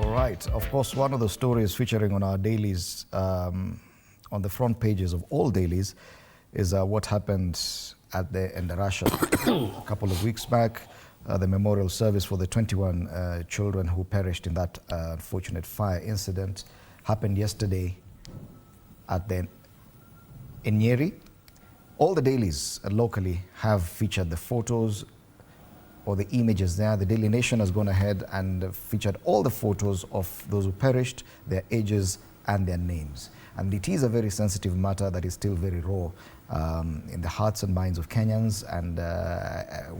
All right. Of course, one of the stories featuring on our dailies, on the front pages of all dailies, is what happened in Russia a couple of weeks back. The memorial service for the 21 children who perished in that unfortunate fire incident happened yesterday in Nyeri. All the dailies locally have featured the photos or the images there. The Daily Nation has gone ahead and featured all the photos of those who perished, their ages and their names. And it is a very sensitive matter that is still very raw in the hearts and minds of Kenyans, and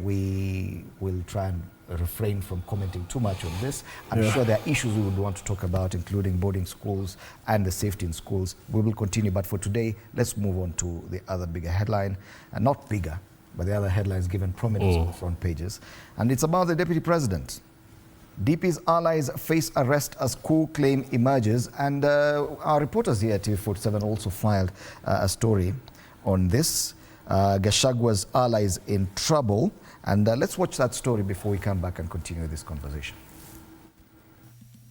we will try and refrain from commenting too much on this. I'm sure there are issues we would want to talk about, including boarding schools and the safety in schools. We will continue, but for today, let's move on to the other bigger headline, and not bigger, but the other headlines given prominence on the front pages. And it's about the Deputy President. DP's allies face arrest as coup claim emerges, and our reporters here at TV47 also filed a story on this. Gachagua's allies in trouble, and let's watch that story before we come back and continue this conversation.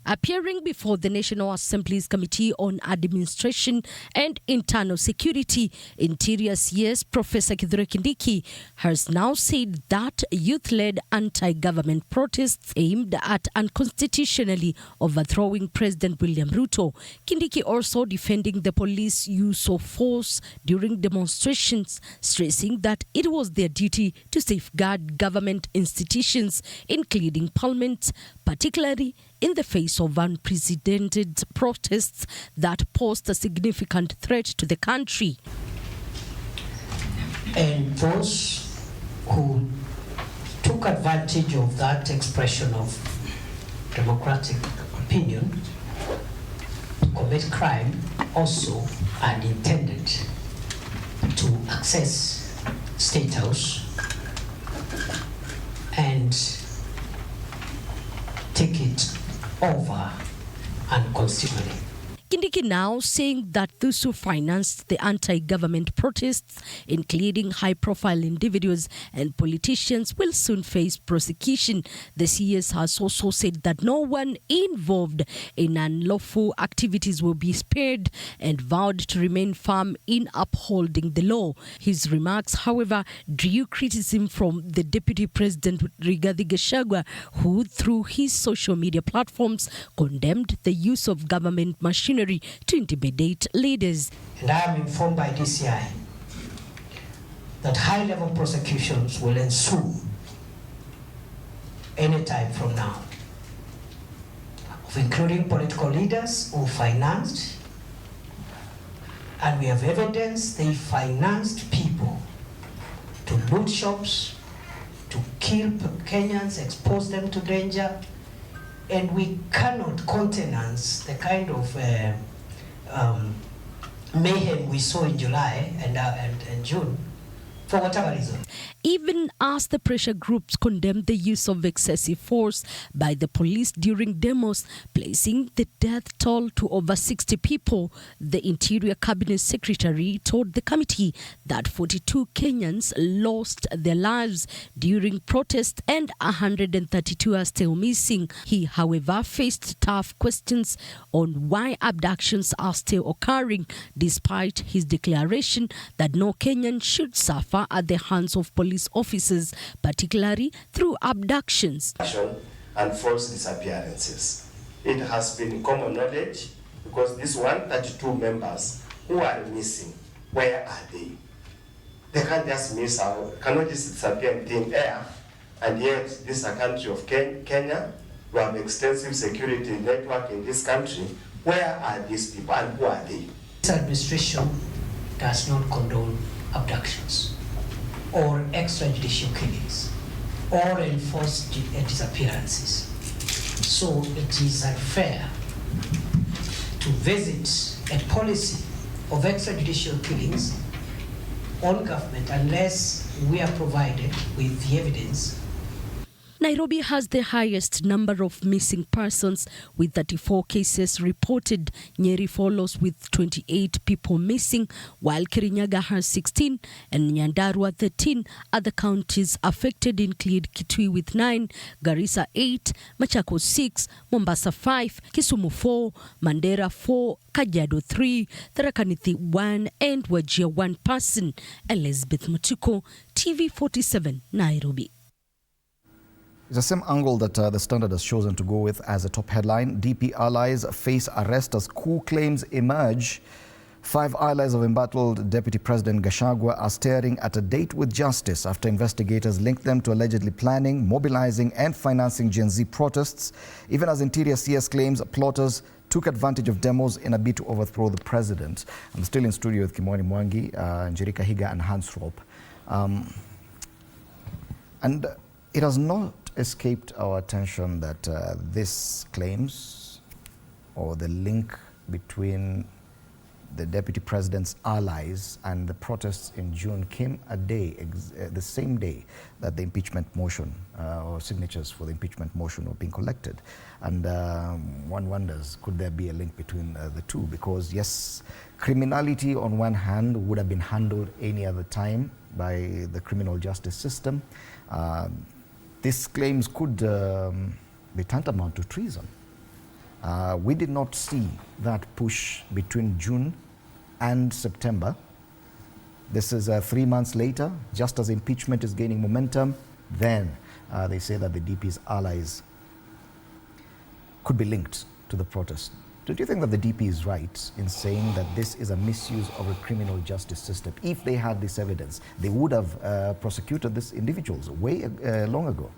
Appearing before the National Assembly's Committee on Administration and Internal Security, Interior CS Professor Kindiki has now said that youth-led anti-government protests aimed at unconstitutionally overthrowing President William Ruto. Kindiki also defending the police use of force during demonstrations, stressing that it was their duty to safeguard government institutions, including Parliament, particularly in the face of unprecedented protests that posed a significant threat to the country. And those who took advantage of that expression of democratic opinion to commit crime also are intended to access State House and take it over unconstitutionally. Kindiki now saying that those who financed the anti-government protests, including high-profile individuals and politicians, will soon face prosecution. The CS has also said that no one involved in unlawful activities will be spared, and vowed to remain firm in upholding the law. His remarks, however, drew criticism from the Deputy President Rigathi Gachagua, who through his social media platforms condemned the use of government machinery to intimidate leaders. And I am informed by DCI that high-level prosecutions will ensue anytime from now, of including political leaders who financed, and we have evidence they financed people to loot shops, to kill Kenyans, expose them to danger. And we cannot countenance the kind of mayhem we saw in July and June, for whatever reason. Even as the pressure groups condemned the use of excessive force by the police during demos, placing the death toll to over 60 people, the Interior Cabinet Secretary told the committee that 42 Kenyans lost their lives during protests and 132 are still missing. He, however, faced tough questions on why abductions are still occurring, despite his declaration that no Kenyan should suffer at the hands of police officers, particularly through abductions and false disappearances. It has been common knowledge, because these 132 members who are missing, where are they? They can't just miss out, cannot just disappear in thin air, and yet this is a country of Kenya. We have extensive security network in this country. Where are these people and who are they? This administration does not condone abductions or extrajudicial killings or enforced disappearances. So it is unfair to visit a policy of extrajudicial killings on government unless we are provided with the evidence. Nairobi has the highest number of missing persons with 34 cases reported. Nyeri follows with 28 people missing, while Kirinyaga has 16 and Nyandarua 13. Other counties affected include Kitui with 9, Garissa 8, Machakos 6, Mombasa 5, Kisumu 4, Mandera 4, Kajiado 3, Tharaka Nithi 1 and Wajir 1 person. Elizabeth Mutuko, TV47, Nairobi. It's the same angle that the Standard has chosen to go with as a top headline. DP allies face arrest as coup claims emerge. 5 allies of embattled Deputy President Gachagua are staring at a date with justice after investigators linked them to allegedly planning, mobilizing and financing Gen Z protests, even as Interior CS claims plotters took advantage of demos in a bid to overthrow the president. I'm still in studio with Kimwani Mwangi, Njeri Higa and Hans Rop. And it has not escaped our attention that this claims or the link between the deputy president's allies and the protests in June came a day, the same day that the impeachment motion or signatures for the impeachment motion were being collected. And one wonders, could there be a link between the two? Because yes, criminality on one hand would have been handled any other time by the criminal justice system. These claims could be tantamount to treason. We did not see that push between June and September. This is 3 months later, just as impeachment is gaining momentum, then they say that the DP's allies could be linked to the protest. Don't you think that the DP is right in saying that this is a misuse of a criminal justice system? If they had this evidence, they would have prosecuted these individuals way long ago.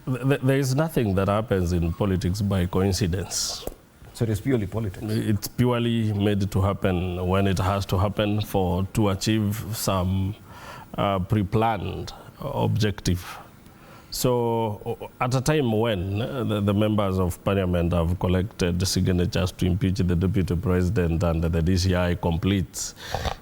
There is nothing that happens in politics by coincidence. So it is purely politics? It's purely made to happen when it has to happen to achieve some pre-planned objective. So at a time when the members of parliament have collected signatures to impeach the deputy president and the DCI completes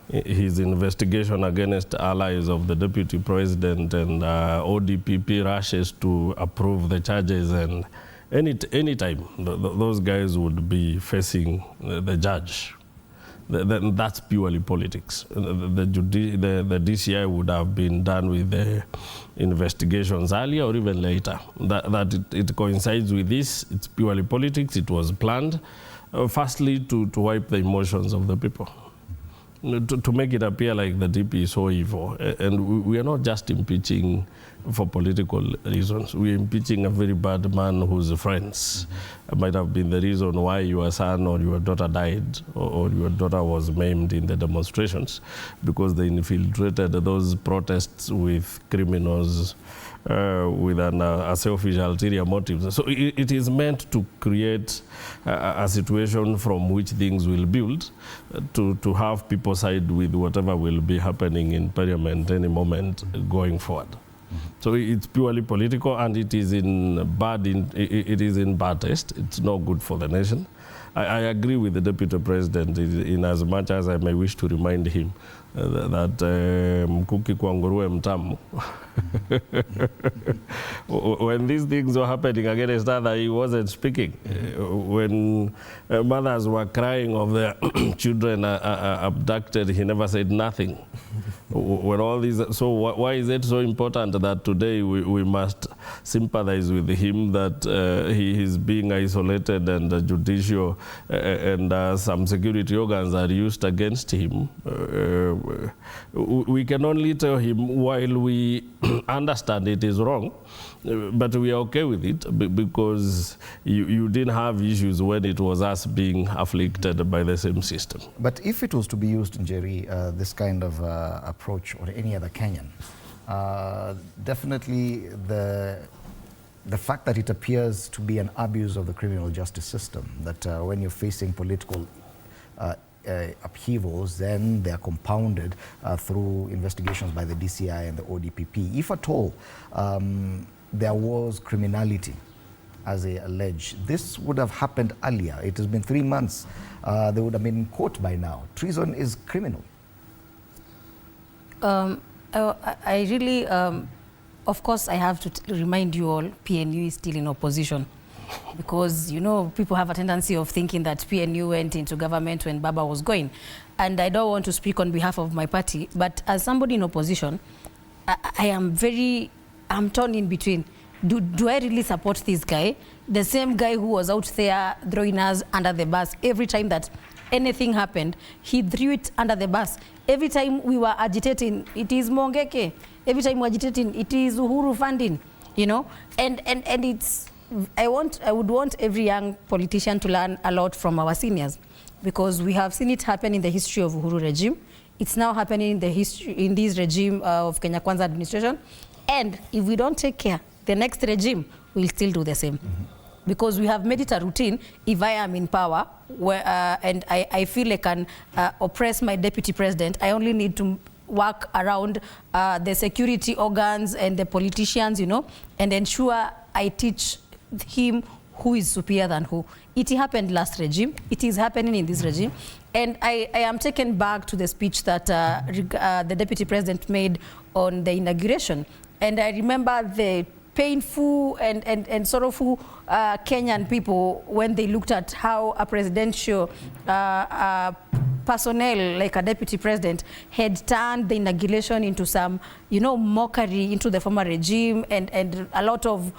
his investigation against allies of the deputy president and ODPP rushes to approve the charges, and any time those guys would be facing the judge. That's purely politics. The DCI would have been done with the investigations earlier or even later. That it coincides with this, it's purely politics. It was planned, firstly, to wipe the emotions of the people, to make it appear like the DP is so evil. And we are not just impeaching for political reasons. We are impeaching a very bad man whose friends might have been the reason why your son or your daughter died or your daughter was maimed in the demonstrations, because they infiltrated those protests with criminals with a selfish ulterior motive. So it is meant to create a situation from which things will build to have people side with whatever will be happening in parliament any moment going forward. So it's purely political, and it is in bad taste. It's not good for the nation. I agree with the deputy president in as much as I may wish to remind him that mkuki kwa nguruwe mtamu. When these things were happening against other, he wasn't speaking. When mothers were crying of their children abducted, he never said nothing. When all these, so why is it so important that today we must sympathize with him that he is being isolated and the judicial and some security organs are used against him? We can only tell him while we understand it is wrong, but we are okay with it because you didn't have issues when it was us being afflicted by the same system. But if it was to be used, Njeri, this kind of approach or any other Kenyan, definitely the fact that it appears to be an abuse of the criminal justice system, that when you're facing political upheavals, then they are compounded through investigations by the DCI and the ODPP. If at all there was criminality, as they allege, this would have happened earlier. It has been 3 months. They would have been in court by now. Treason is criminal. I really Of course, I have to remind you all, PNU is still in opposition. Because, you know, people have a tendency of thinking that PNU went into government when Baba was going. And I don't want to speak on behalf of my party, but as somebody in opposition, I'm torn in between. Do I really support this guy? The same guy who was out there throwing us under the bus every time that anything happened, he threw it under the bus. Every time we were agitating, it is Mongeke. Every time we're agitating, it is Uhuru funding, you know? And it's, I would want every young politician to learn a lot from our seniors, because we have seen it happen in the history of Uhuru regime. It's now happening in this regime of Kenya Kwanza administration. And if we don't take care, the next regime will still do the same. Because we have made it a routine. If I am in power and I feel I can oppress my deputy president, I only need to work around the security organs and the politicians, you know, and ensure I teach him who is superior than who. It happened last regime. It is happening in this regime. And I am taken back to the speech that the deputy president made on the inauguration. And I remember the painful and sorrowful Kenyan people when they looked at how a presidential personnel, like a deputy president, had turned the inauguration into some, you know, mockery into the former regime, and a lot of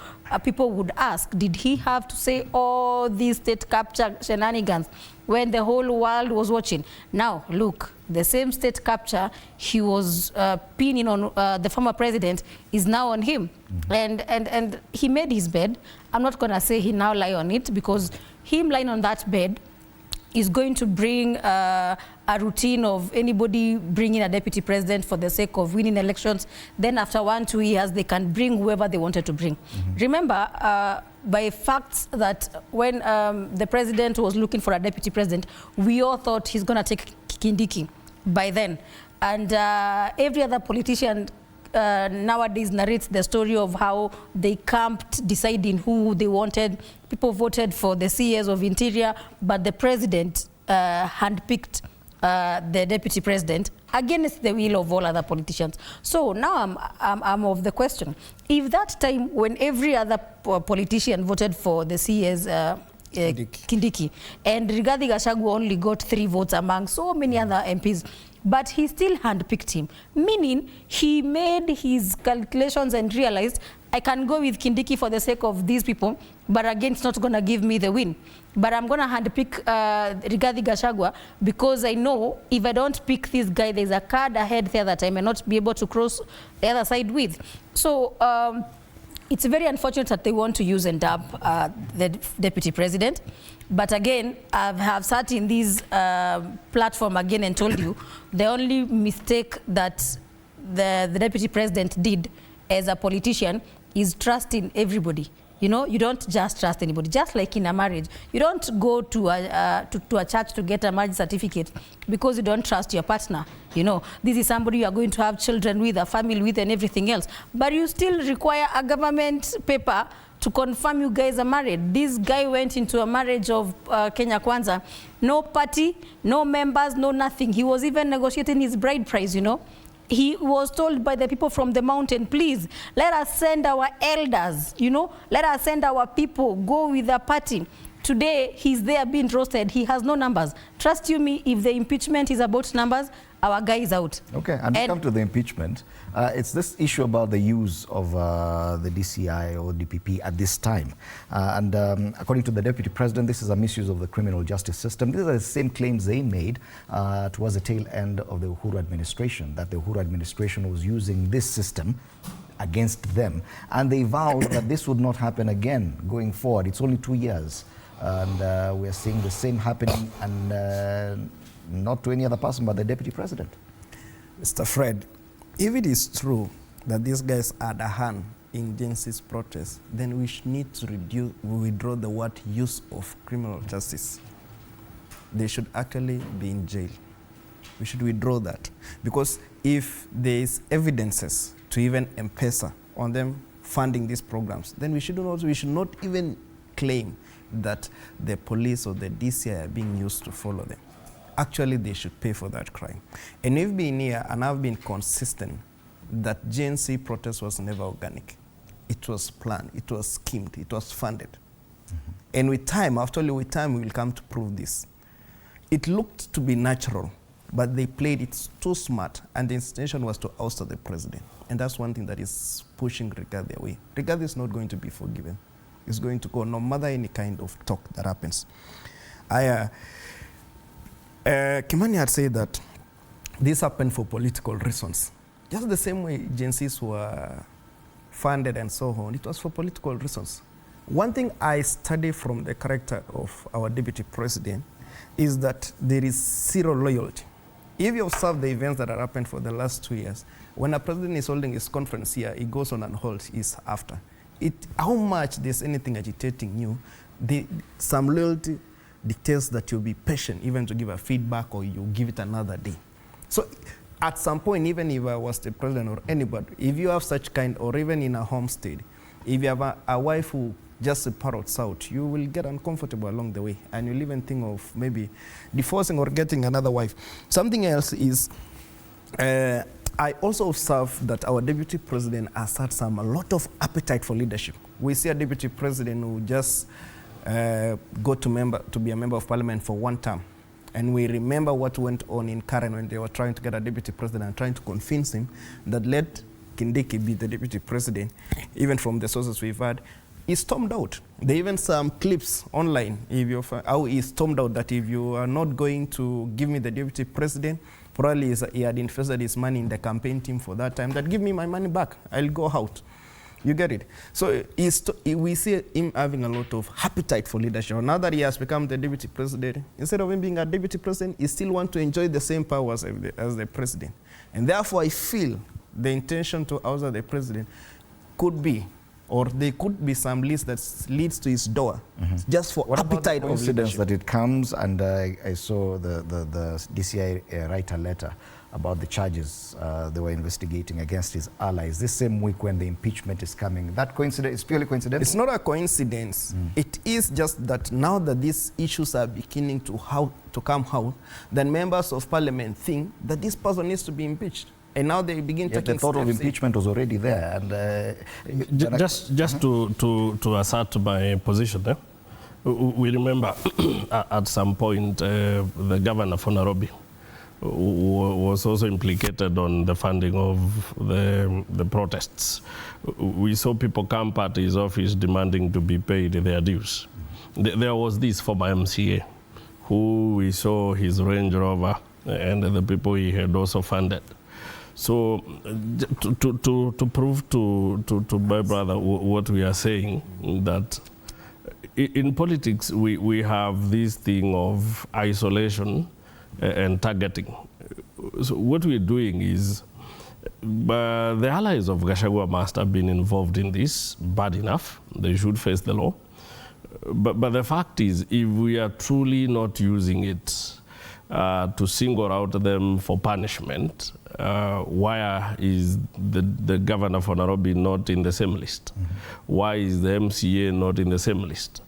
people would ask, did he have to say all these state capture shenanigans when the whole world was watching? Now, look, the same state capture he was pinning on the former president is now on him. And he made his bed. I'm not going to say he now lie on it, because him lying on that bed is going to bring a routine of anybody bringing a deputy president for the sake of winning elections. Then after 1-2 years, they can bring whoever they wanted to bring. Remember, by facts that when the president was looking for a deputy president, we all thought he's going to take Kindiki by then. And every other politician nowadays narrates the story of how they camped deciding who they wanted. People voted for the CS of Interior, but the president handpicked the deputy president against the will of all other politicians. So now I'm of the question, if that time when every other politician voted for the CS Kindiki, and Rigathi Gachagua only got 3 votes among so many other MPs, but he still handpicked him, meaning he made his calculations and realized, I can go with Kindiki for the sake of these people, but again, it's not going to give me the win. But I'm going to handpick Rigathi Gachagua, because I know if I don't pick this guy, there's a card ahead there that I may not be able to cross the other side with. So it's very unfortunate that they want to use and dump the deputy president. But again, I have sat in this platform again and told you, the only mistake that the deputy president did as a politician is trusting everybody. You know, you don't just trust anybody. Just like in a marriage, you don't go to a church to get a marriage certificate because you don't trust your partner. You know, this is somebody you are going to have children with, a family with, and everything else. But you still require a government paper to confirm you guys are married. This guy went into a marriage of Kenya Kwanza. No party, no members, no nothing. He was even negotiating his bride price, you know. He was told by the people from the mountain, please, let us send our elders, you know, let us send our people, go with the party. Today, he's there being roasted. He has no numbers. Trust you me, if the impeachment is about numbers, our guy is out. Okay, and come to the impeachment. It's this issue about the use of the DCI or DPP at this time. According to the Deputy President, this is a misuse of the criminal justice system. These are the same claims they made towards the tail end of the Uhuru administration, that the Uhuru administration was using this system against them. And they vowed that this would not happen again going forward. It's only 2 years. And we're seeing the same happening, and not to any other person but the Deputy President. Mr. Fred, if it is true that these guys had a hand in Genesis protests, then we need to withdraw the word use of criminal justice. They should actually be in jail. We should withdraw that. Because if there is evidences to even M-Pesa on them funding these programs, then we should not even claim that the police or the DCI are being used to follow them. Actually, they should pay for that crime. And we've been here, and I've been consistent that Gen Z protest was never organic. It was planned, it was schemed, it was funded. And with time, after all, with time, we will come to prove this. It looked to be natural, but they played it too smart, and the intention was to oust the president. And that's one thing that is pushing Rigathi away. Rigathi is not going to be forgiven. It's going to go no matter any kind of talk that happens. Kimani had said that this happened for political reasons. Just the same way Gen Zs were funded and so on, it was for political reasons. One thing I study from the character of our deputy president is that there is zero loyalty. If you observe the events that have happened for the last 2 years, when a president is holding his conference here, he goes on and holds his after. How much there's anything agitating you, some loyalty dictates that you'll be patient even to give a feedback, or you give it another day. So at some point, even if I was the president or anybody, if you have such kind, or even in a homestead, if you have a wife who just parrots out, you will get uncomfortable along the way, and you'll even think of maybe divorcing or getting another wife. Something else is, I also observe that our deputy president has had a lot of appetite for leadership. We see a deputy president who just go to be a member of parliament for one term. And we remember what went on in Karen when they were trying to get a deputy president and trying to convince him that let Kindiki be the deputy president. Even from the sources we've had, he stormed out. There are even some clips online how he stormed out that if you are not going to give me the deputy president, probably he had invested his money in the campaign team for that time, that give me my money back, I'll go out. You get it? So we see him having a lot of appetite for leadership. Now that he has become the deputy president, instead of him being a deputy president, he still wants to enjoy the same powers as the president. And therefore, I feel the intention to oust the president could be, or there could be some list that leads to his door, just for what appetite of leadership. that it comes, and I saw the DCI write a letter about the charges they were investigating against his allies this same week when the impeachment is coming. That coincidence is purely coincidental? It's not a coincidence. It is just that now that these issues are beginning to come out, then members of parliament think that this person needs to be impeached. And now they begin taking the thought of impeachment was already there. And just to assert my position, we remember at some point the governor for Nairobi was also implicated on the funding of the protests. We saw people come at his office demanding to be paid their dues. There was this former MCA who we saw his Range Rover and the people he had also funded. So to prove to my brother what we are saying, that in politics we have this thing of isolation and targeting. So what we're doing is, the allies of Gachagua must have been involved in this, bad enough, they should face the law. But the fact is, if we are truly not using it to single out them for punishment, why is the governor for Nairobi not in the same list? Why is the MCA not in the same list?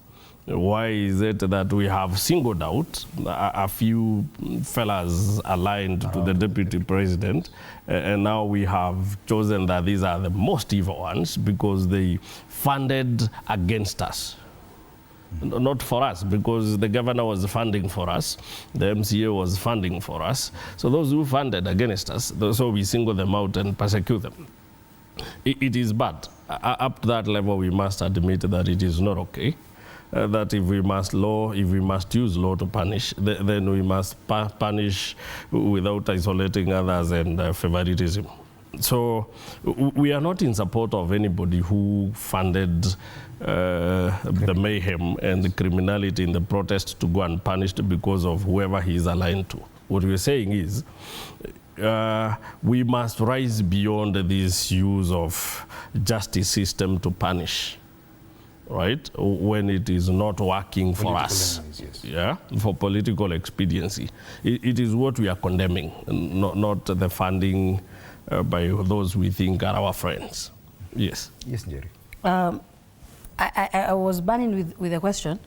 Why is it that we have singled out a few fellas aligned to the deputy president, and now we have chosen that these are the most evil ones because they funded against us? Not for us, because the governor was funding for us, the MCA was funding for us. So those who funded against us, so we single them out and persecute them. It is bad. Up to that level, we must admit that it is not okay. That if we must use law to punish, then we must punish without isolating others and favoritism. So we are not in support of anybody who funded the mayhem and the criminality in the protest to go unpunished because of whoever he is aligned to. What we're saying is we must rise beyond this use of justice system to punish, right? When it is not working for us, yes. Yeah, for political expediency. It is what we are condemning, not the funding by those we think are our friends. Yes. Yes, Jerry. I was burning with a question.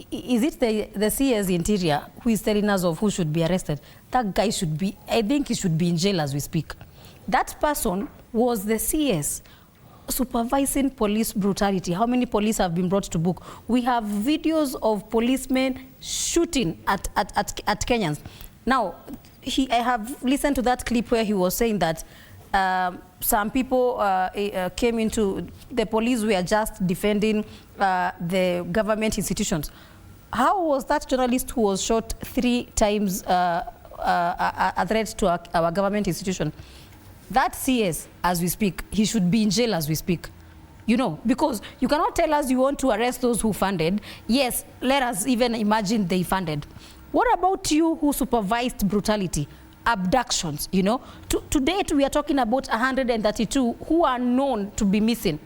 Is it the CS Interior who is telling us of who should be arrested? That guy should be, I think he should be in jail as we speak. That person was the CS supervising police brutality. How many police have been brought to book? We have videos of policemen shooting at Kenyans. Now, I have listened to that clip where he was saying that some people came into, the police were just defending the government institutions. How was that journalist who was shot 3 times a threat to our government institution? That CS, as we speak, he should be in jail as we speak. You know, because you cannot tell us you want to arrest those who funded. Yes, let us even imagine they funded. What about you who supervised brutality, abductions, you know? To date, we are talking about 132 who are known to be missing.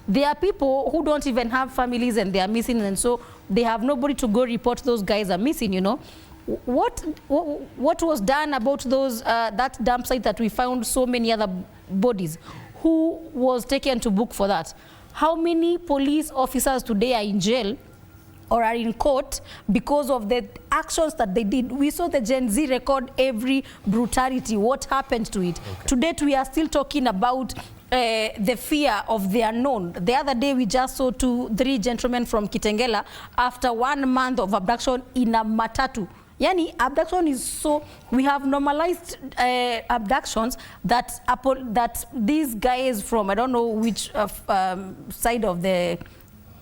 There are people who don't even have families and they are missing, and so they have nobody to go report those guys are missing, you know? What was done about those that dump site that we found so many other bodies? Who was taken to book for that? How many police officers today are in jail or are in court because of the actions that they did? We saw the Gen Z record every brutality. What happened to it? Okay. Today we are still talking about the fear of the unknown. The other day we just saw 3 gentlemen from Kitengela after 1 month of abduction in a matatu. Yani, abduction is so, we have normalized abductions that these guys from, I don't know which side of the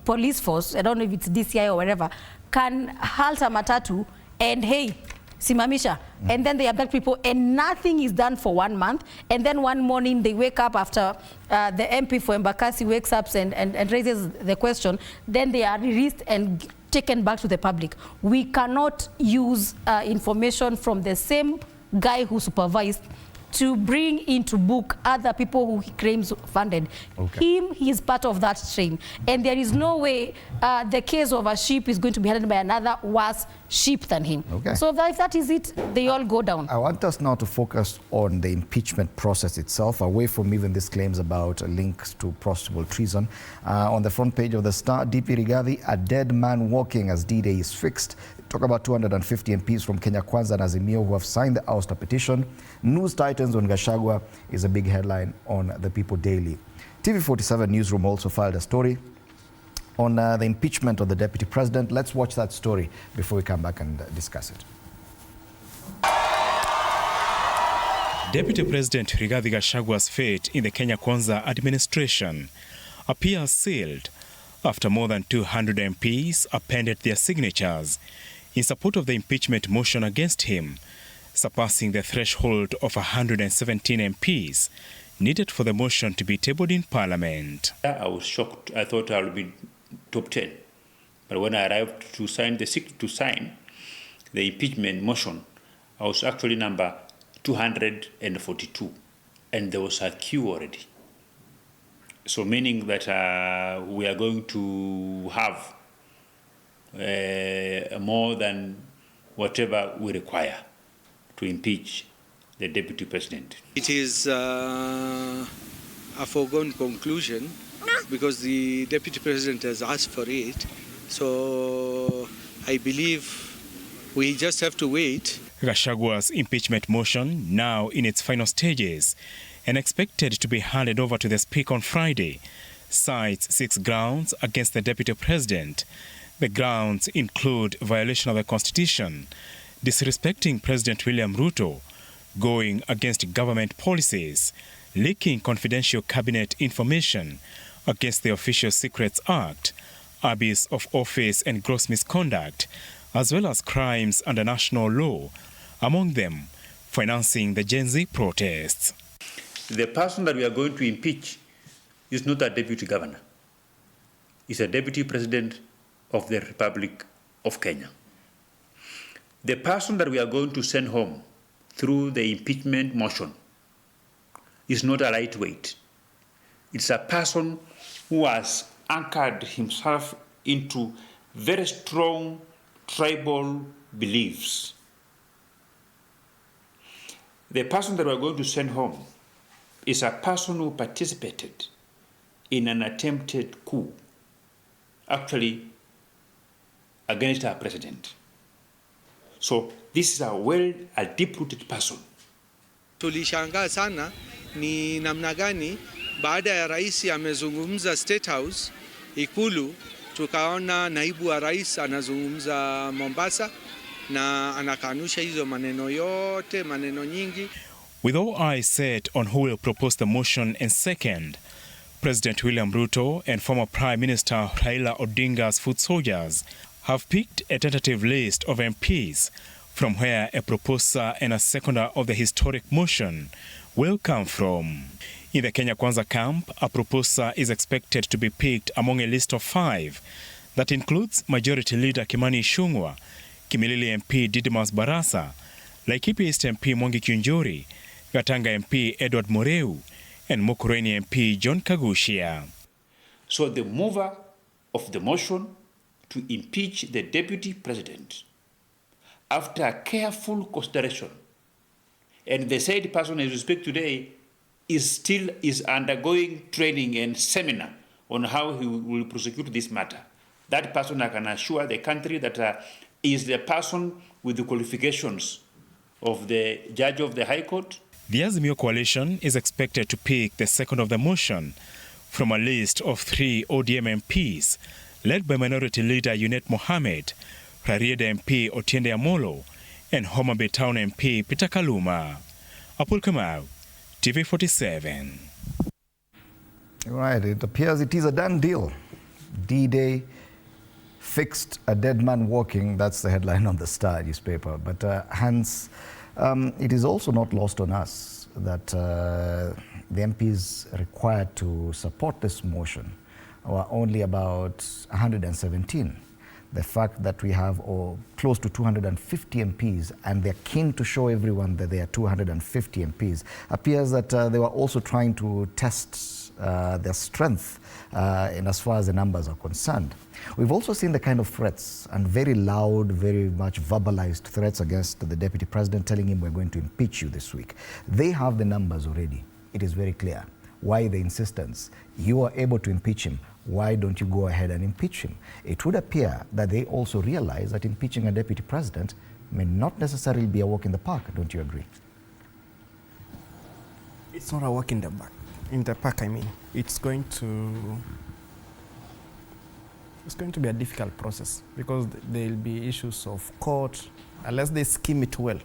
police force, I don't know if it's DCI or whatever, can halt a matatu and hey, simamisha, and then they abduct people and nothing is done for 1 month, and then one morning they wake up after the MP for Embakasi wakes up and raises the question, then they are released and taken back to the public. We cannot use information from the same guy who supervised to bring into book other people who he claims funded. Okay. He is part of that chain. And there is no way the case of a sheep is going to be handled by another worse sheep than him. Okay. So if that is it, they all go down. I want us now to focus on the impeachment process itself, away from even these claims about links to possible treason. On the front page of the Star, DP Gachagua, a dead man walking as D-Day is fixed. Talk about 250 MPs from Kenya Kwanza and Azimio who have signed the ouster petition. News titans on Gachagua is a big headline on the People Daily. TV47 Newsroom also filed a story on the impeachment of the Deputy President. Let's watch that story before we come back and discuss it. Deputy President Rigathi Gachagua's fate in the Kenya Kwanza administration appears sealed after more than 200 MPs appended their signatures in support of the impeachment motion against him, surpassing the threshold of 117 MPs needed for the motion to be tabled in Parliament. I was shocked. I thought I would be top 10. But when I arrived to sign the impeachment motion, I was actually number 242, and there was a queue already. So meaning that we are going to have more than whatever we require to impeach the Deputy President. It is a foregone conclusion because the Deputy President has asked for it. So I believe we just have to wait. Gachagua's impeachment motion, now in its final stages and expected to be handed over to the Speaker on Friday, cites 6 grounds against the Deputy President. The grounds include violation of the Constitution, disrespecting President William Ruto, going against government policies, leaking confidential cabinet information, against the Official Secrets Act, abuse of office and gross misconduct, as well as crimes under national law, among them financing the Gen Z protests. The person that we are going to impeach is not a deputy governor. He's a deputy president of the Republic of Kenya. The person that we are going to send home through the impeachment motion is not a lightweight. It's a person who has anchored himself into very strong tribal beliefs. The person that we are going to send home is a person who participated in an attempted coup, actually against our president. So this is a deep-rooted person tulishangaa sana ni namna gani baada ya rais amezungumza State House, Ikulu, tukaona naibu wa rais anazungumza Mombasa na anakanusha hizo maneno yote, maneno nyingi. With all eyes set on who will propose the motion and second, President William Ruto and former Prime Minister Raila Odinga's foot soldiers have picked a tentative list of MPs from where a proposer and a seconder of the historic motion will come from. In the Kenya Kwanza camp, a proposer is expected to be picked among a list of 5 that includes Majority Leader Kimani Ichung'wah, Kimilili MP Didmus Barasa, Laikipia East MP Mwangi Kiunjuri, Gatanga MP Edward Moreu, and Mukurweini MP John Kagushia. So the mover of the motion to impeach the deputy president, after careful consideration, and the said person as we speak today is undergoing training and seminar on how he will prosecute this matter. That person, I can assure the country, that is the person with the qualifications of the judge of the High Court. The Azimio coalition is expected to pick the second of the motion from a list of 3 ODM MPs led by Minority Leader Junet Mohamed, Rarieda MP Otiende Amolo, and Homa Bay Town MP Peter Kaluma. Apul Kamau, TV47. Right, it appears it is a done deal. D-Day fixed, a dead man walking. That's the headline on the Star newspaper. But hence, it is also not lost on us that the MPs required to support this motion were only about 117. The fact that we have close to 250 MPs and they're keen to show everyone that there are 250 MPs appears that they were also trying to test their strength in as far as the numbers are concerned. We've also seen the kind of threats and very loud, very much verbalized threats against the deputy president, telling him we're going to impeach you this week. They have the numbers already. It is very clear. Why the insistence? You are able to impeach him. Why don't you go ahead and impeach him? It would appear that they also realize that impeaching a deputy president may not necessarily be a walk in the park. Don't you agree? It's not a walk in the park. In the park, I mean, it's going to be a difficult process because there will be issues of court. Unless they scheme it well,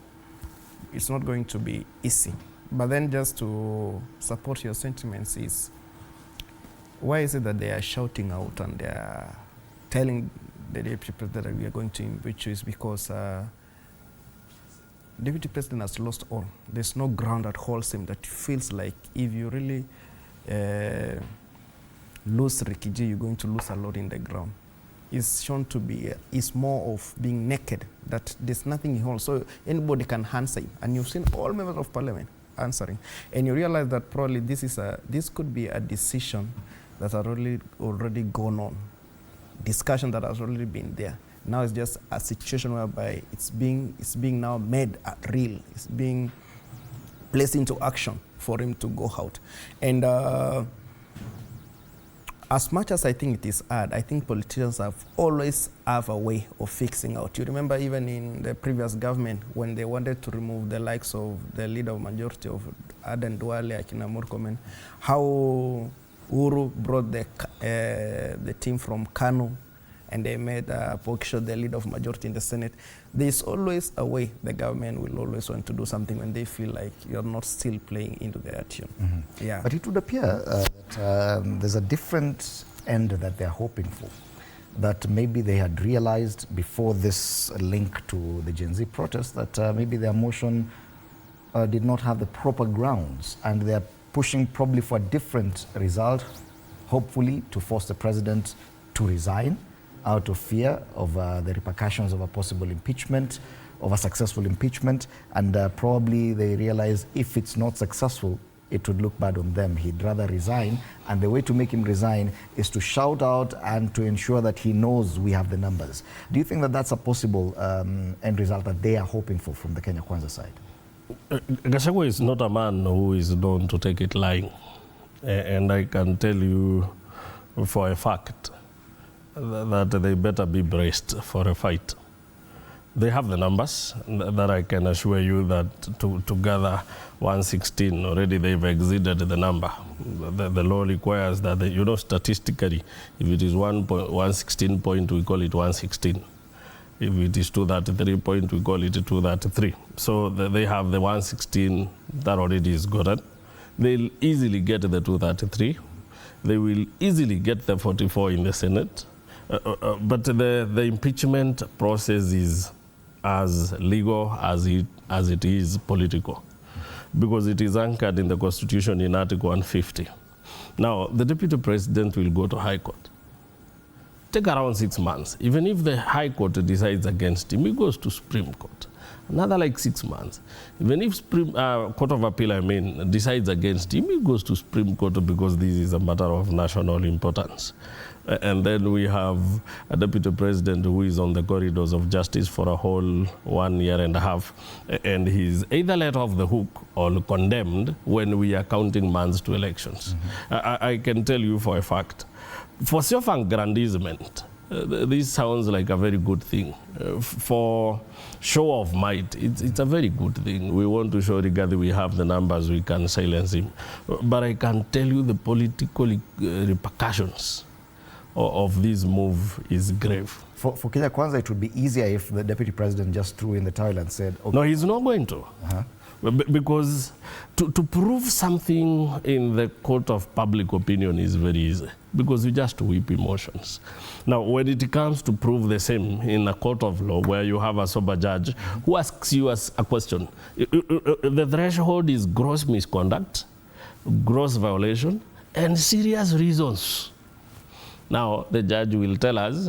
it's not going to be easy. But then just to support your sentiments is, why is it that they are shouting out and they are telling the deputy president that we are going to impeach you? Is because deputy president has lost all. There's no ground that holds him, that feels like if you really lose Rikiji, you're going to lose a lot in the ground. It's shown to be, it's more of being naked, that there's nothing he holds. So anybody can answer him. And you've seen all members of parliament answering. And you realize that probably this could be a decision that has already gone on, discussion that has already been there. Now it's just a situation whereby it's being now made real. It's being placed into action for him to go out. And as much as I think it is hard, I think politicians always have a way of fixing out. You remember even in the previous government when they wanted to remove the likes of the leader of majority of Aden Duale, Akina Murkomen, how Uhuru brought the team from Kanu and they made Pokisho the leader of majority in the Senate. There's always a way the government will always want to do something when they feel like you're not still playing into their tune. Mm-hmm. Yeah. But it would appear that there's a different end that they're hoping for, that maybe they had realized before this link to the Gen Z protest that maybe their motion did not have the proper grounds and they're pushing probably for a different result, hopefully to force the president to resign out of fear of the repercussions of a possible impeachment, of a successful impeachment, and probably they realize if it's not successful, it would look bad on them. He'd rather resign, and the way to make him resign is to shout out and to ensure that he knows we have the numbers. Do you think that that's a possible end result that they are hoping for from the Kenya Kwanza side? Gachagua is not a man who is known to take it lying. And I can tell you for a fact that they better be braced for a fight. They have the numbers that I can assure you that to gather 116 already they've exceeded the number. The law requires that, statistically, if it is 116 point, we call it 116. If it is 233 point, we call it 233. So they have the 116 that already is gotten. They'll easily get the 233. They will easily get the 44 in the Senate. But the impeachment process is as legal as it is political, because it is anchored in the Constitution in Article 150. Now, the Deputy President will go to High Court. Take around 6 months. Even if the High Court decides against him, he goes to Supreme Court. Another like 6 months. Even if Court of Appeal, decides against him, he goes to Supreme Court, because this is a matter of national importance. And then we have a Deputy President who is on the corridors of justice for a whole 1.5 years, and he's either let off the hook or condemned when we are counting months to elections. I can tell you for a fact, for self-aggrandizement, this sounds like a very good thing. For show of might, it's a very good thing. We want to show Rigathi we have the numbers, we can silence him. But I can tell you the political repercussions of this move is grave. For Kenya Kwanza, it would be easier if the Deputy President just threw in the towel and said, okay. No, he's not going to. Because to prove something in the court of public opinion is very easy, because you just whip emotions. Now, when it comes to prove the same in a court of law where you have a sober judge who asks you a question, the threshold is gross misconduct, gross violation, and serious reasons. Now, the judge will tell us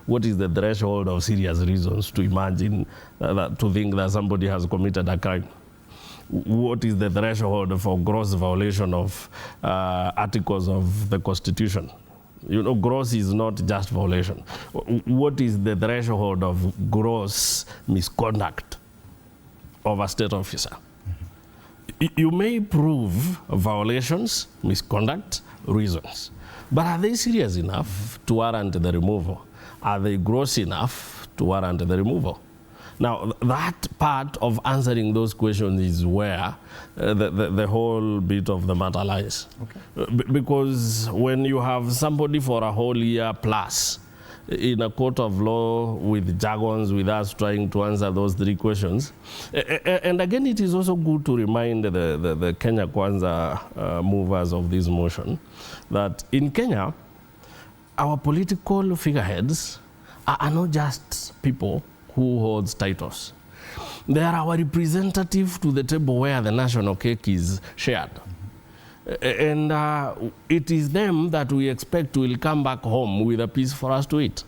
what is the threshold of serious reasons to imagine, to think that somebody has committed a crime. What is the threshold for gross violation of articles of the Constitution? Gross is not just violation. What is the threshold of gross misconduct of a state officer? You may prove violations, misconduct, reasons. But are they serious enough to warrant the removal? Are they gross enough to warrant the removal? Now, that part of answering those questions is where the whole bit of the matter lies. Okay. Because when you have somebody for a whole year plus in a court of law with jargons, with us trying to answer those 3 questions, and again, it is also good to remind the Kenya Kwanza movers of this motion that in Kenya, our political figureheads are not just people who holds titles. They are our representative to the table where the national cake is shared. And it is them that we expect will come back home with a piece for us to eat.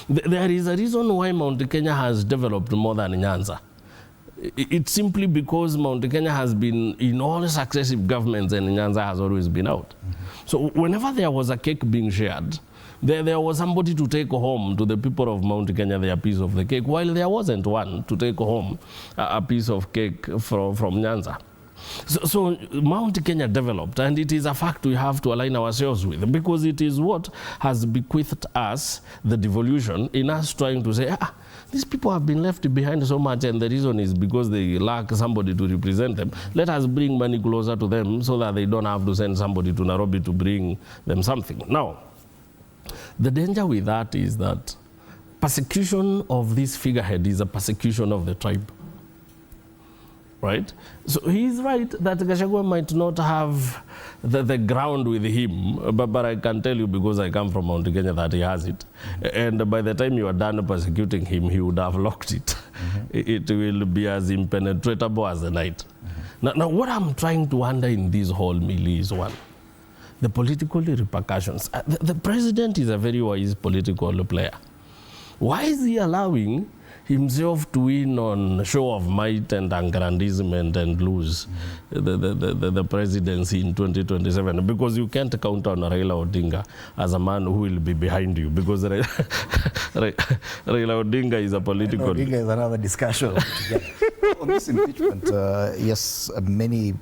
There is a reason why Mount Kenya has developed more than Nyanza. It's simply because Mount Kenya has been in all successive governments and Nyanza has always been out. So whenever there was a cake being shared, there was somebody to take home to the people of Mount Kenya their piece of the cake, while there wasn't one to take home a piece of cake from Nyanza. So Mount Kenya developed, and it is a fact we have to align ourselves with, because it is what has bequeathed us the devolution in us trying to say, these people have been left behind so much, and the reason is because they lack somebody to represent them. Let us bring money closer to them so that they don't have to send somebody to Nairobi to bring them something. Now, the danger with that is that persecution of this figurehead is a persecution of the tribe. Right? So he's right that Gachagua might not have the ground with him, but I can tell you, because I come from Mount Kenya, that he has it. And by the time you are done persecuting him, he would have locked it. It will be as impenetrable as the night. Now, what I'm trying to wonder in this whole melee is one, the political repercussions. The president is a very wise political player. Why is he allowing himself to win on show of might and aggrandizement and lose the presidency in 2027? Because you can't count on Raila Odinga as a man who will be behind you, because Raila Odinga is a political... Odinga is another discussion. On this impeachment, yes, many...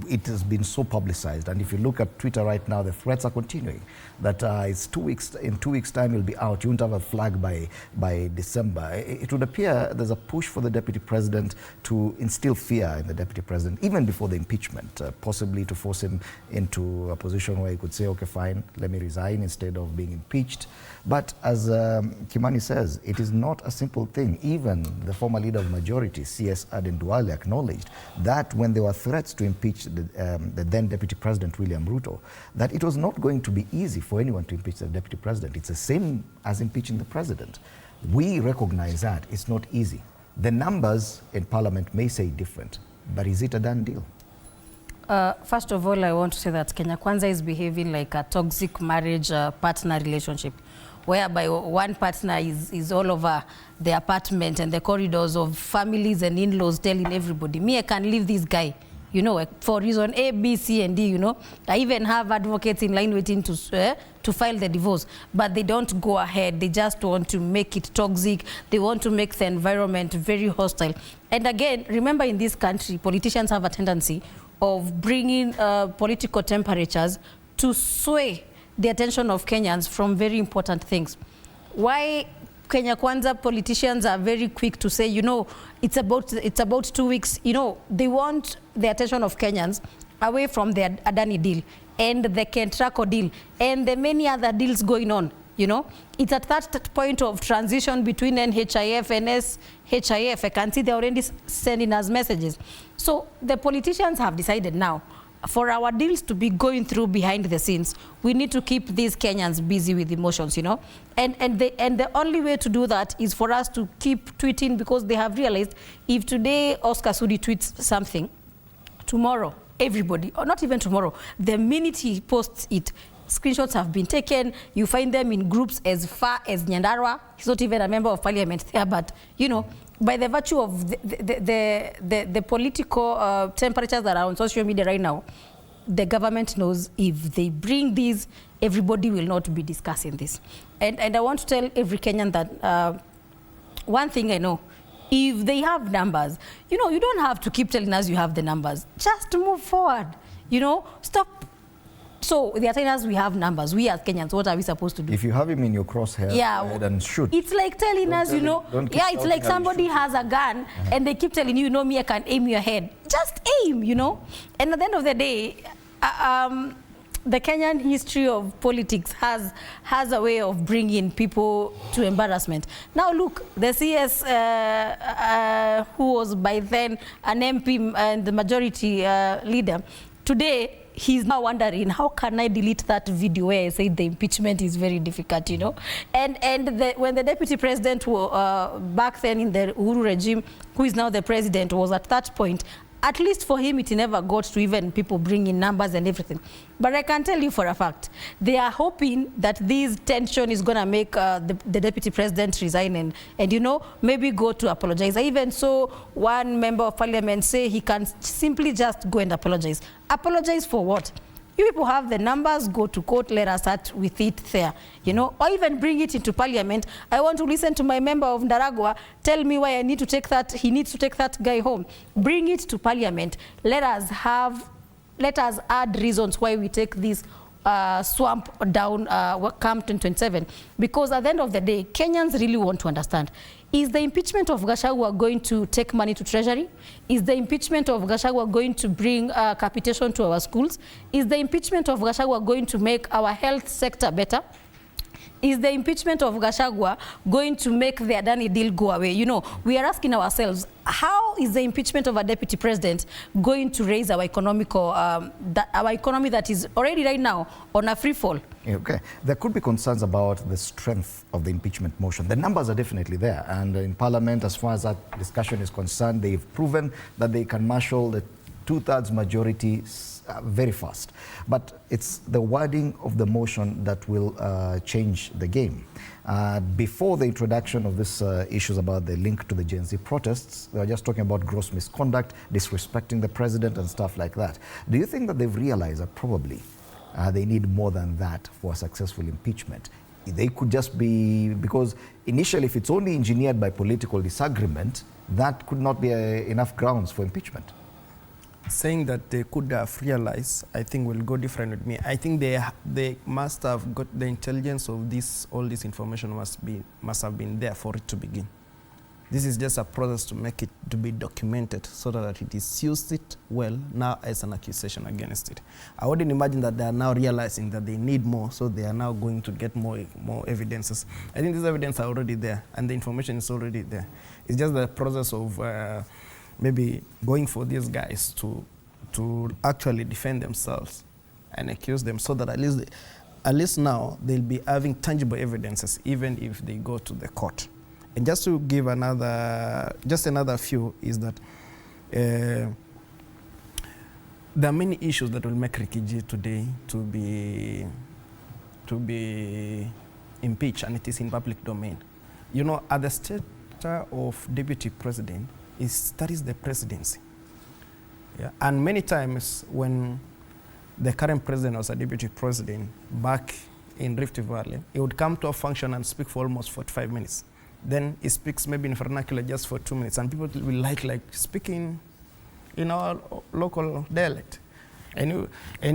it has been so publicized. And if you look at Twitter right now, the threats are continuing. That it's 2 weeks, in 2 weeks' time, you'll be out. You won't have a flag by December. It would appear there's a push for the deputy president to instill fear in the deputy president, even before the impeachment, possibly to force him into a position where he could say, okay, fine, let me resign instead of being impeached. But as Kimani says, it is not a simple thing. Even the former leader of majority, C.S. Aden Duale, acknowledged that when there were threats to impeach the then Deputy President William Ruto, that it was not going to be easy for anyone to impeach the Deputy President. It's the same as impeaching the President. We recognize that it's not easy. The numbers in Parliament may say different, but is it a done deal? First of all, I want to say that Kenya Kwanza is behaving like a toxic marriage partner relationship, whereby one partner is all over the apartment and the corridors of families and in-laws telling everybody, me, I can leave this guy, you know, for reason A, B, C, and D, you know. I even have advocates in line waiting to file the divorce, but they don't go ahead. They just want to make it toxic. They want to make the environment very hostile. And again, remember, in this country, politicians have a tendency of bringing political temperatures to sway the attention of Kenyans from very important things. Why Kenya Kwanza politicians are very quick to say, you know, it's about 2 weeks. You know, they want the attention of Kenyans away from the Adani deal and the Kentraco deal and the many other deals going on. You know, it's at that point of transition between NHIF and SHIF. I can see they're already sending us messages. So the politicians have decided now, for our deals to be going through behind the scenes, we need to keep these Kenyans busy with emotions, you know. And the only way to do that is for us to keep tweeting, because they have realized if today Oscar Sudi tweets something, tomorrow everybody, or not even tomorrow, the minute he posts it, screenshots have been taken. You find them in groups as far as Nyandarua. He's not even a member of parliament there, but, you know, by the virtue of the political temperatures that are on social media right now, the government knows if they bring these, everybody will not be discussing this. And I want to tell every Kenyan that one thing I know, if they have numbers, you know, you don't have to keep telling us you have the numbers. Just move forward, you know, stop. So they are telling us we have numbers. We as Kenyans, what are we supposed to do? If you have him in your crosshair, yeah, go ahead and shoot. It's like telling us, you know, yeah, it's like somebody has a gun and they keep telling you, you know, me, I can aim your head. Just aim, you know. And at the end of the day, the Kenyan history of politics has a way of bringing people to embarrassment. Now look, the CS who was by then an MP and the majority leader, today he's now wondering, how can I delete that video where I said the impeachment is very difficult, you know? And when the deputy president back then in the Uhuru regime, who is now the president, was at that point, at least for him, it never got to even people bringing numbers and everything. But I can tell you for a fact, they are hoping that this tension is going to make the deputy president resign and, you know, maybe go to apologize. I even saw one member of parliament say he can simply just go and apologize. Apologize for what? You people have the numbers, go to court, let us start with it there, you know, or even bring it into parliament. I want to listen to my member of Ndaragwa tell me why I need to take that, he needs to take that guy home. Bring it to parliament. Let us add reasons why we take this swamp down come 2027, because at the end of the day, Kenyans really want to understand, is the impeachment of Gachagua going to take money to treasury? Is the impeachment of Gachagua going to bring capitation to our schools? Is the impeachment of Gachagua going to make our health sector better? Is the impeachment of Gachagua going to make the Adani deal go away? You know, we are asking ourselves, how is the impeachment of a deputy president going to raise our economical, our economy that is already right now on a free fall? Okay, there could be concerns about the strength of the impeachment motion. The numbers are definitely there, and in Parliament, as far as that discussion is concerned, they've proven that they can marshal the two-thirds majority very fast. But it's the wording of the motion that will change the game. Before the introduction of this issues about the link to the Gen Z protests, they were just talking about gross misconduct, disrespecting the president and stuff like that. Do you think that they've realized that probably they need more than that for a successful impeachment? They could just be, because initially if it's only engineered by political disagreement, that could not be enough grounds for impeachment. saying that they could have realized, I think will go different with me. I think they must have got the intelligence of this. All this information must have been there for it to begin. This is just a process to make it to be documented so that it is used it well now as an accusation against it. I wouldn't imagine that they are now realizing that they need more, so they are now going to get more evidences. I think this evidence are already there, and the information is already there. It's just the process of maybe going for these guys to actually defend themselves and accuse them, so that at least now they'll be having tangible evidences, even if they go to the court. And just to give another few is that there are many issues that will make Rikiji today to be impeached, and it is in public domain. You know, at the stature of deputy president, that is the presidency. Yeah. And many times when the current president was a deputy president back in Rift Valley, he would come to a function and speak for almost 45 minutes. Then he speaks maybe in vernacular just for 2 minutes, and people will like speaking in our local dialect. And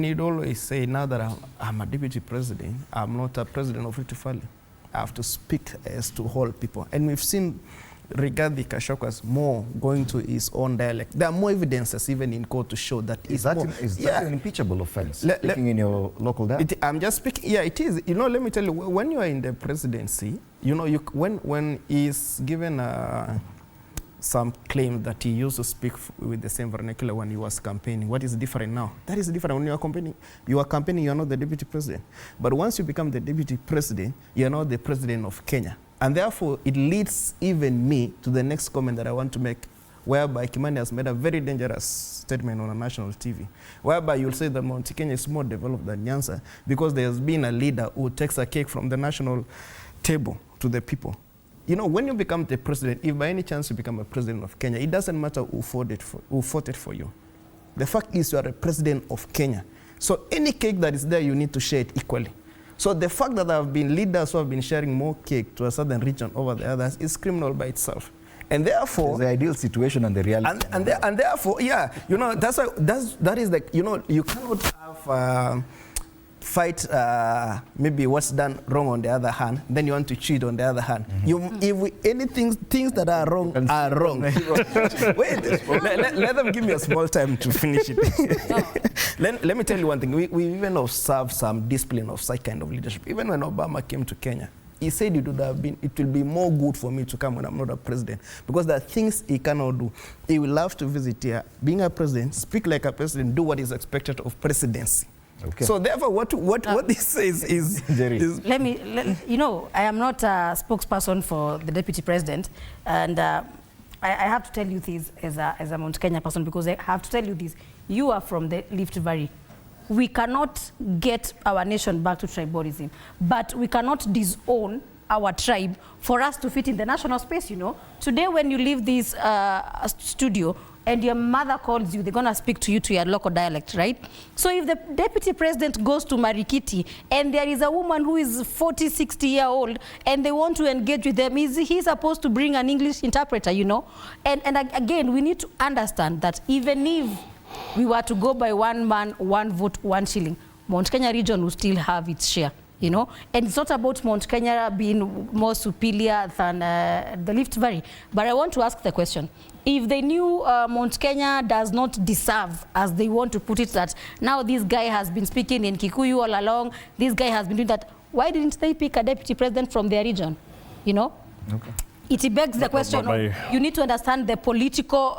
he'd always say, now that I'm a deputy president, I'm not a president of Rift Valley. I have to speak as to all people. And we've seen Rigathi Gachagua's more going to his own dialect. There are more evidences even in court to show that is that an impeachable offense, speaking in your local dialect? I'm just speaking, yeah, it is. You know, let me tell you, when you are in the presidency, you know, when he's given some claim that he used to speak with the same vernacular when he was campaigning. What is different now? That is different. When you are campaigning, you are not the deputy president. But once you become the deputy president, you are not the president of Kenya. And therefore, it leads even me to the next comment that I want to make, whereby Kimani has made a very dangerous statement on a national TV, whereby you'll say that Mount Kenya is more developed than Nyanza because there's been a leader who takes a cake from the national table to the people. You know, when you become the president, if by any chance you become a president of Kenya, it doesn't matter who fought it for you. The fact is you are a president of Kenya. So any cake that is there, you need to share it equally. So the fact that there have been leaders who have been sharing more cake to a certain region over the others is criminal by itself. And therefore, it's the ideal situation and the reality. And therefore, yeah, you know, that is the, you know, you cannot have fight maybe what's done wrong on the other hand, then you want to cheat on the other hand. Things that are wrong are wrong. Wait, let them give me a small time to finish it. Let me tell you one thing. We even observed some discipline of such kind of leadership. Even when Obama came to Kenya, he said it will be more good for me to come when I'm not a president, because there are things he cannot do. He will love to visit here, being a president, speak like a president, do what is expected of presidency. Okay. So therefore, what this says is you know, I am not a spokesperson for the deputy president, and I have to tell you this as a Mount Kenya person, because I have to tell you this. You are from the Rift Valley. We cannot get our nation back to tribalism, but we cannot disown our tribe for us to fit in the national space, you know. Today, when you leave this studio and your mother calls you, they're going to speak to you to your local dialect, right? So if the deputy president goes to Marikiti and there is a woman who is 40, 60-year-old and they want to engage with them, is he supposed to bring an English interpreter, you know? And again, we need to understand that even if we were to go by one man, one vote, 1 shilling, Mount Kenya region will still have its share, you know. And it's not about Mount Kenya being more superior than the Rift Valley. But I want to ask the question. If they knew Mount Kenya does not deserve, as they want to put it, that now this guy has been speaking in Kikuyu all along, this guy has been doing that, why didn't they pick a deputy president from their region, you know? Okay. It begs the question, you need to understand the political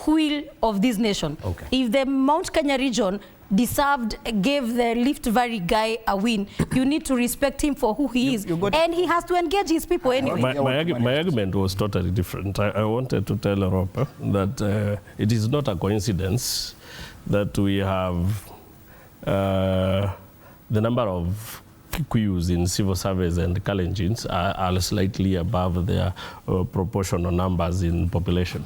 wheel of this nation. Okay. If the Mount Kenya region gave the Rift Valley guy a win, you need to respect him for who he is. And he has to engage his people anyway. My argument was totally different. I wanted to tell Europa that it is not a coincidence that we have the number of Kikuyus in civil service and Kalenjins are slightly above their proportional numbers in population.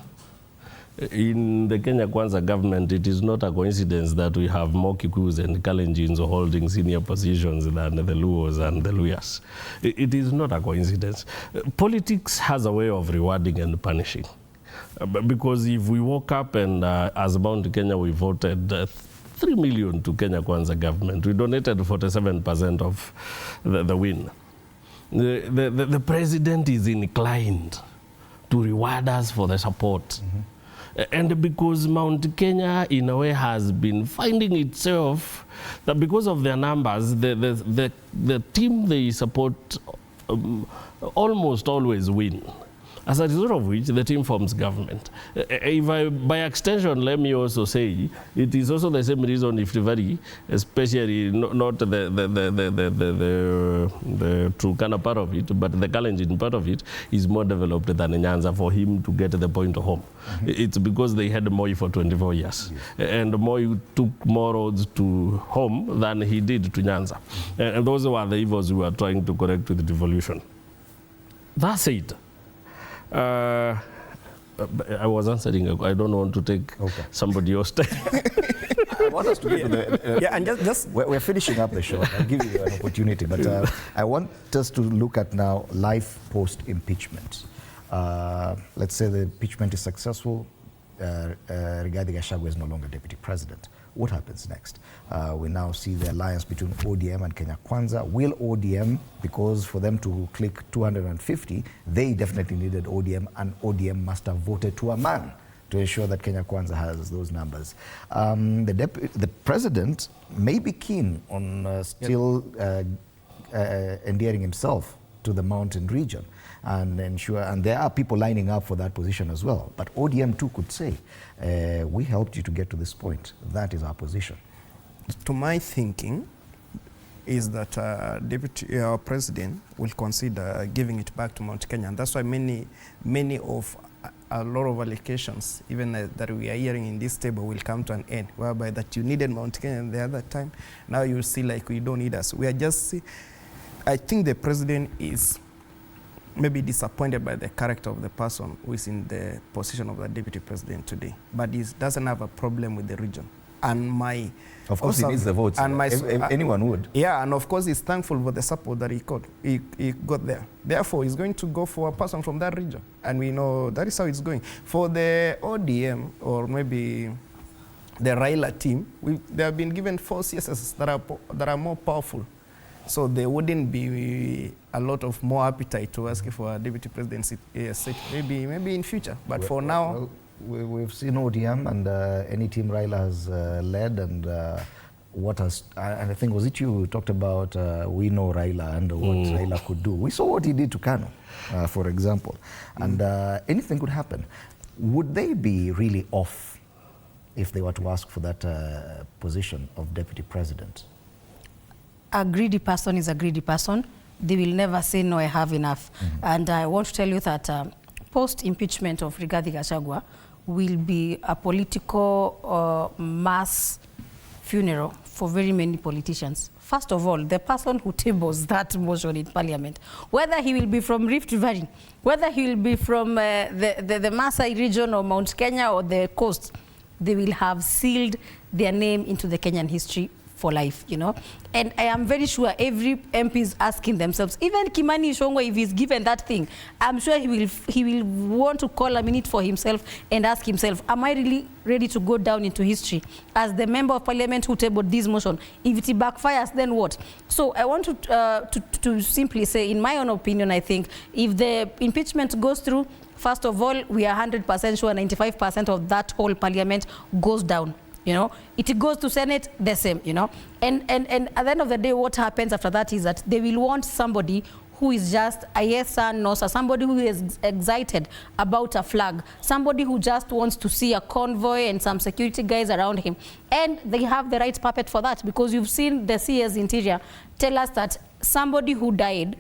In the Kenya Kwanza government, it is not a coincidence that we have more Kikuyus and Kalenjins holding senior positions than the Luos and the Luyas. It is not a coincidence. Politics has a way of rewarding and punishing. Because if we woke up and as Mount Kenya we voted 3 million to Kenya Kwanza government, we donated 47% of the win. The president is inclined to reward us for the support. And because Mount Kenya, in a way, has been finding itself that because of their numbers, the team they support almost always win. As a result of which, the team forms government. If I, by extension, let me also say, it is also the same reason if the very, especially not the Turkana part of it, but the Kalenjin part of it is more developed than Nyanza for him to get the point home. It's because they had Moi for 24 years. And Moi took more roads to home than he did to Nyanza. And those were the evils we were trying to correct with the devolution. That's it. I was answering. I don't want to take somebody else's time. I want us to get to the... and just we're finishing up the show. I'll give you an opportunity. But I want us to look at now life post-impeachment. Let's say the impeachment is successful. Rigathi Gachagua is no longer deputy president. What happens next? We now see the alliance between ODM and Kenya Kwanza. Will ODM, because for them to click 250, they definitely needed ODM, and ODM must have voted to a man to ensure that Kenya Kwanza has those numbers. The president may be keen on still endearing himself to the mountain region and ensure, and there are people lining up for that position as well. But ODM too could say, we helped you to get to this point. That is our position. To my thinking, is that Deputy President will consider giving it back to Mount Kenya. And that's why a lot of allocations, even that we are hearing in this table, will come to an end, whereby that you needed Mount Kenya the other time. Now you see like we don't need us. We are just, I think the president is maybe disappointed by the character of the person who is in the position of the deputy president today, but he doesn't have a problem with the region. And of course, he needs the votes. And if anyone would. Yeah, and of course, he's thankful for the support that he got there. Therefore, he's going to go for a person from that region, and we know that is how it's going. For the ODM or maybe the Raila team, they have been given 4 CSS that are more powerful. So there wouldn't be a lot of more appetite to ask for a deputy presidency seat, maybe in future. But for now, we've seen ODM and any team Raila has led, and and I think was it you who talked about we know Raila and what Raila could do. We saw what he did to Kano, for example, and anything could happen. Would they be really off if they were to ask for that position of deputy president? A greedy person is a greedy person. They will never say, no, I have enough. And I want to tell you that post-impeachment of Rigathi Gachagua will be a political mass funeral for very many politicians. First of all, the person who tables that motion in parliament, whether he will be from Rift Valley, whether he will be from the Maasai region or Mount Kenya or the coast, they will have sealed their name into the Kenyan history for life, you know. And I am very sure every MP is asking themselves, even Kimani Ichung'wah, if he's given that thing, I'm sure he will want to call a minute for himself and ask himself, am I really ready to go down into history as the member of parliament who tabled this motion? If it backfires, then what? So I want to simply say, in my own opinion, I think if the impeachment goes through, first of all, we are 100% sure 95% of that whole parliament goes down. You know, it goes to Senate, the same, you know. And at the end of the day, what happens after that is that they will want somebody who is just a yes sir, no sir, somebody who is excited about a flag, somebody who just wants to see a convoy and some security guys around him. And they have the right puppet for that, because you've seen the CS Interior tell us that somebody who died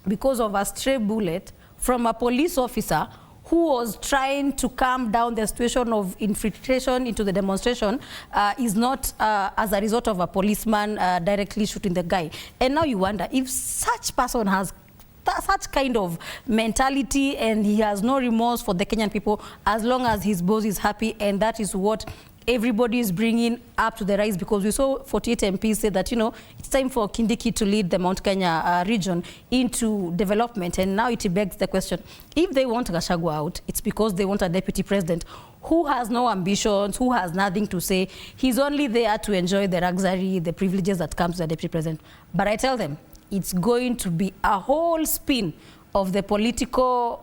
because of a stray bullet from a police officer who was trying to calm down the situation of infiltration into the demonstration is not as a result of a policeman directly shooting the guy. And now you wonder if such person has such kind of mentality and he has no remorse for the Kenyan people, as long as his boss is happy, and that is what everybody is bringing up to the rise, because we saw 48 MPs say that, it's time for Kindiki to lead the Mount Kenya region into development. And now it begs the question, if they want Gachagua out, it's because they want a deputy president who has no ambitions, who has nothing to say. He's only there to enjoy the luxury, the privileges that comes to the deputy president. But I tell them, it's going to be a whole spin of the political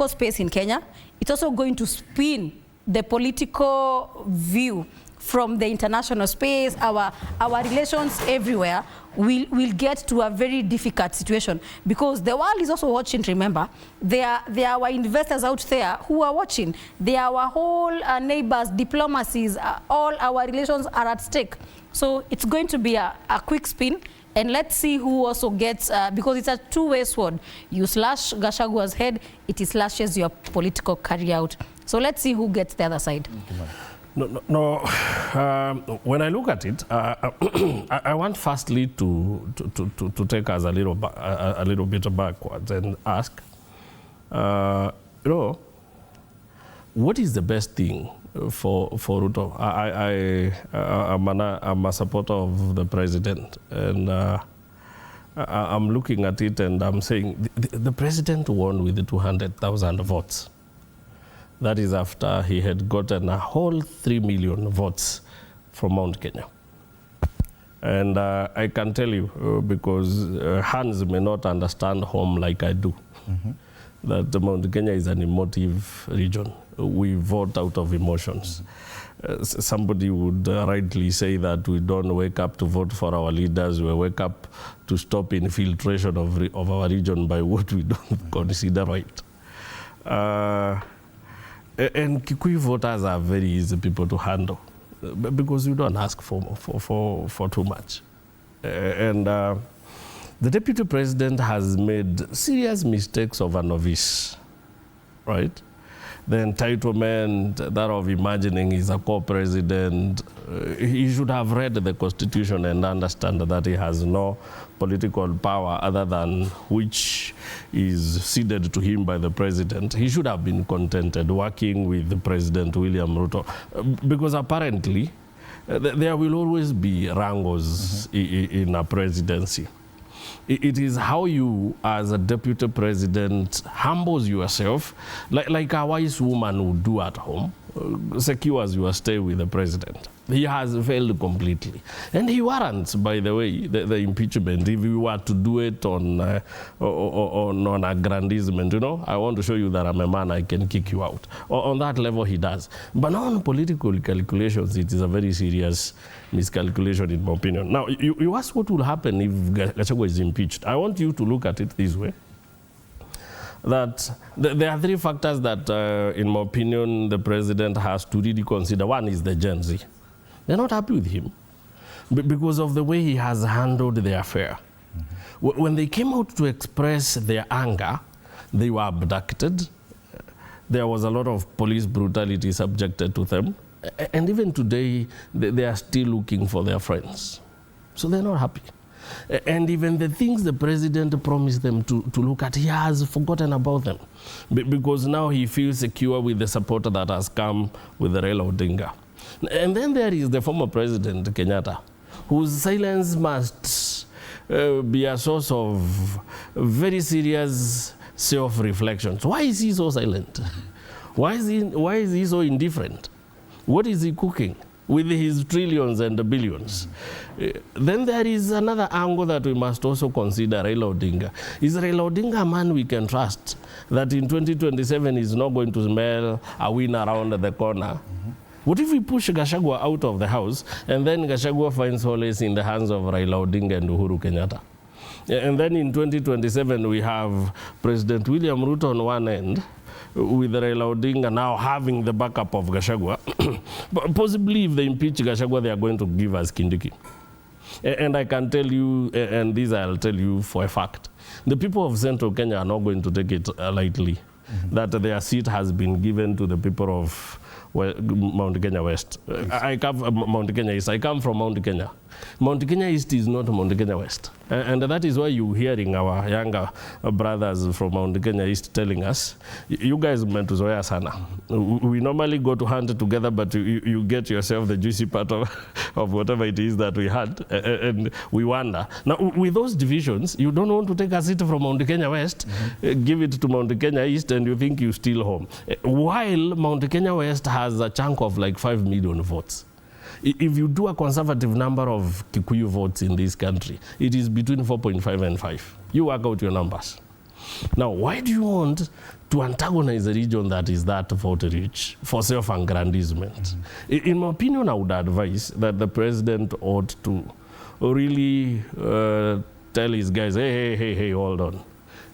space in Kenya. It's also going to spin the political view from the international space. Our relations everywhere will get to a very difficult situation, because the world is also watching. Remember, there are our investors out there who are watching. There are our whole neighbors, diplomacies, all our relations are at stake. So it's going to be a quick spin. And let's see who also gets, because it's a two-way sword. You slash Gachagua's head, it slashes your political career out. So let's see who gets the other side. No. When I look at it, I want firstly to take us a little bit backwards and ask, what is the best thing for Ruto? I'm a supporter of the president, and I'm looking at it and I'm saying the president won with 200,000 votes. That is after he had gotten a whole 3 million votes from Mount Kenya. And I can tell you, because Hans may not understand home like I do, that Mount Kenya is an emotive region. We vote out of emotions. Somebody would rightly say that we don't wake up to vote for our leaders, we wake up to stop infiltration of our region by what we don't consider right. And Kikuyu voters are very easy people to handle, because we don't ask for too much. The deputy president has made serious mistakes of a novice, right? The entitlement, that of imagining he's a co-president, he should have read the constitution and understand that he has no political power other than which is ceded to him by the president. He should have been contented working with the President William Ruto, because apparently there will always be wrangles in a presidency. It is how you, as a deputy president, humbles yourself, like a wise woman would do at home, secures your stay with the president. He has failed completely. And he warrants, by the way, the impeachment. If you were to do it on aggrandizement, I want to show you that I'm a man, I can kick you out. On that level, he does. But now on political calculations, it is a very serious miscalculation, in my opinion. Now, you ask what will happen if Gachagua is impeached. I want you to look at it this way. That there are three factors that, in my opinion, the president has to really consider. One is the Gen Z. They're not happy with him because of the way he has handled the affair. When they came out to express their anger, they were abducted. There was a lot of police brutality subjected to them. And even today, they are still looking for their friends. So they're not happy. And even the things the president promised them to look at, he has forgotten about them. Because now he feels secure with the support that has come with Raila Odinga. And then there is the former president, Kenyatta, whose silence must be a source of very serious self-reflections. Why is he so silent? Why is he so indifferent? What is he cooking with his trillions and billions? Then there is another angle that we must also consider, Raila Odinga. Is Raila Odinga a man we can trust that in 2027 is not going to smell a win around the corner? What if we push Gachagua out of the house and then Gachagua finds solace in the hands of Raila Odinga and Uhuru Kenyatta? And then in 2027 we have President William Ruto on one end, with Raila Odinga now having the backup of Gachagua. But possibly if they impeach Gachagua, they are going to give us Kindiki. And I can tell you, and this I'll tell you for a fact, the people of Central Kenya are not going to take it lightly, that their seat has been given to the people of Mount Kenya West. I come from Mount Kenya East. I come from Mount Kenya. Mount Kenya East is not Mount Kenya West. And that is why you're hearing our younger brothers from Mount Kenya East telling us, you guys mmetuzoea sana. We normally go to hunt together, but you get yourself the juicy part of whatever it is that we had, and we wonder. Now, with those divisions, you don't want to take a seat from Mount Kenya West, give it to Mount Kenya East, and you think you're still home. While Mount Kenya West has a chunk of like 5 million votes. If you do a conservative number of Kikuyu votes in this country, it is between 4.5 and 5. You work out your numbers. Now, why do you want to antagonize a region that is that vote rich for self-aggrandizement? In my opinion, I would advise that the president ought to really tell his guys, hey, hold on.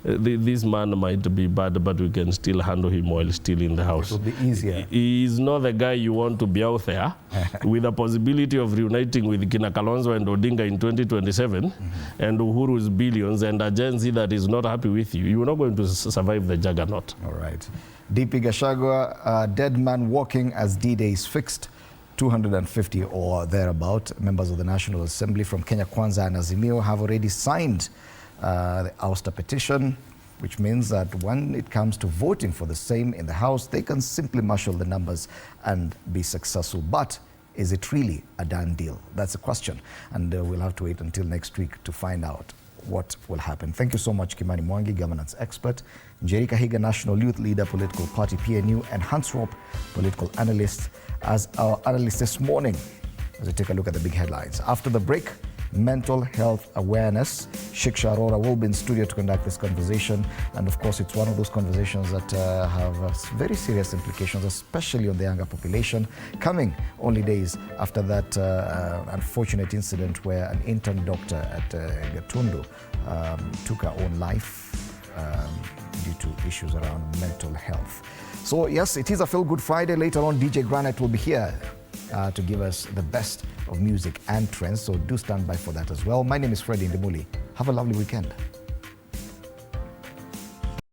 This man might be bad, but we can still handle him while still in the house. It will be easier. He is not the guy you want to be out there with the possibility of reuniting with Kina Kalonzo and Odinga in 2027 and Uhuru's billions and a Gen Z that is not happy with you. You're not going to survive the juggernaut. All right. DP Gachagua, dead man walking as D-Day is fixed. 250 or thereabout members of the National Assembly from Kenya Kwanza and Azimio have already signed the ouster petition, which means that when it comes to voting for the same in the House, they can simply marshal the numbers and be successful. But is it really a done deal? That's the question. And we'll have to wait until next week to find out what will happen. Thank you so much, Kimani Mwangi, governance expert, Njeri Kahiga, national youth leader, political party PNU, and Hans Rop, political analyst, as our analyst this morning, as we take a look at the big headlines. After the break, mental health awareness. Shiksha Arora will be in studio to conduct this conversation. And of course, it's one of those conversations that have very serious implications, especially on the younger population, coming only days after that unfortunate incident where an intern doctor at Gatundu took her own life due to issues around mental health. So yes, it is a Feel Good Friday. Later on, DJ Granite will be here to give us the best of music and trends, so do stand by for that as well. My name is Freddie Ndimuli. Have a lovely weekend.